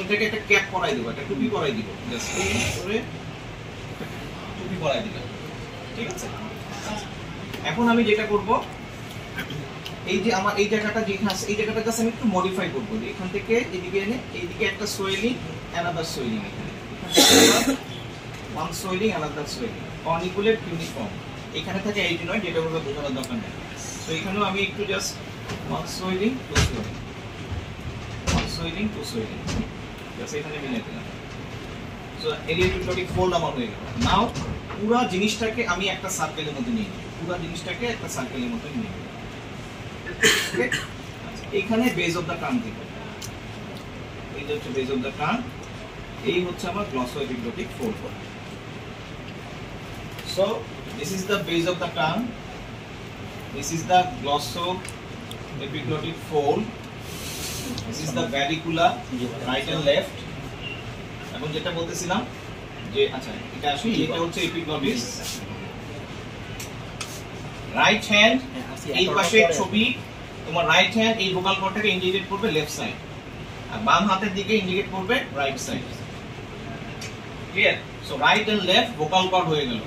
থেকে একটা ক্যাপ পরাই দিব, একটা টুপি পরাই দিব, জাস্ট এই করে টুপি পরাই দিলাম, ঠিক আছে। এখন আমি যেটা করব, এই যে আমার এই জায়গাটা যেখানে আছে এই জায়গাটা জাস্ট আমি একটু মডিফাই করব, এখান থেকে এদিকে এনে এইদিকে একটা সোয়েলিং, অ্যানাদার সোয়েলিং, এখানে one swelling, another swelling, corniculate uniform, এখানে থাকে এইটিনয়েড, যেটা বলবো বোঝানোর দরকার নেই। সো এখানেও আমি একটু just one swelling, two swelling, one swelling, two swelling, just এখানে মিলিয়ে দিলাম। সো এরিয়া পিরিয়ডিক ফোল্ড আমার হয়ে গেল। নাও পুরো জিনিসটাকে আমি একটা সার্কেলের মধ্যে নিয়ে নিই, পুরো জিনিসটাকে একটা সার্কেলের মধ্যে নিয়ে নিই। ওকে, এখানে বেজ অফ দ্য টার্ম দিব, এই যে হচ্ছে বেজ অফ দ্য টার্ম, এই হচ্ছে আমার glossoepiglottic fold. So this is the base of the term, this is the glossoepiglottic fold, this is the vallecula right and left. এবং যেটা বলতেছিলাম যে আচ্ছা এটা আসলে এটা হচ্ছে এপিগ্লটিস, রাইট হ্যান্ড এই পাশে ছবি, তোমার রাইট হ্যান্ড এই ভোকাল কর্ডটাকে ইন্ডিকেট করবে লেফট সাইড, আর বাম হাতের দিকে ইন্ডিকেট করবে right side. Clear? So right and left vocal cord হয়ে গেল।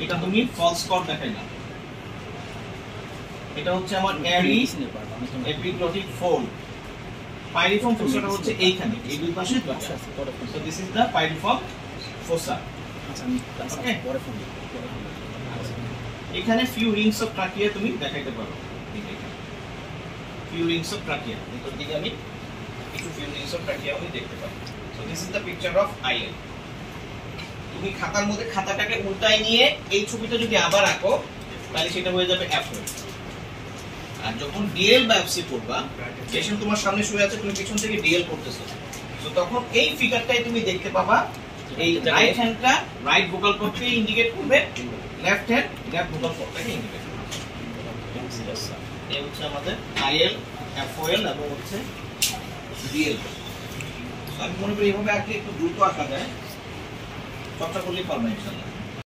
এটা তুমি ফলস কর্ড দেখাইলা। এটা হচ্ছে আমার এরি এপিগ্লটিক ফোল্ড। পাইরিফর্ম ফোসাটা হচ্ছে এইখানে, এই দুই পাশে। So this is the piriform fossa. Okay, এখানে ফিউ রিংস অফ ট্রাকিয়া তুমি দেখাইতে পারো, ফিউ রিংস অফ ট্রাকিয়া, ভিতর দিকে আমি একটু ফিউ রিংস অফ ট্রাকিয়া আমি দেখতে পাবো। So this is the picture of IL. তুমি খাতার মধ্যে খাতাটাকে উল্টায় নিয়ে এই ছবিটা যদি আবার আঁকো তাহলে সেটা হয়ে যাবে অ্যাফ্রো। আর যখন ডিএল বায়োপসি করবা, পেশেন্ট তোমার সামনে শুয়ে আছে, তুমি পিছন থেকে ডিএল করতেছো, তো তখন এই ফিগারটাই তুমি দেখতে পাবা। এই রাইট হ্যান্ডটা রাইট ভোকাল কর্ডকে ইন্ডিকেট করবে, লেফট হ্যান্ড লেফট ভোকাল কর্ডটাকে ইন্ডিকেট করবে। এই হচ্ছে আমাদের আইএল, এফওএল এবং হচ্ছে ডিএল। আমি মনে করি এইভাবে আঁকলে একটু দ্রুত আঁকা যায়, চর্চা করলেই পারবে ইনশাআল্লাহ।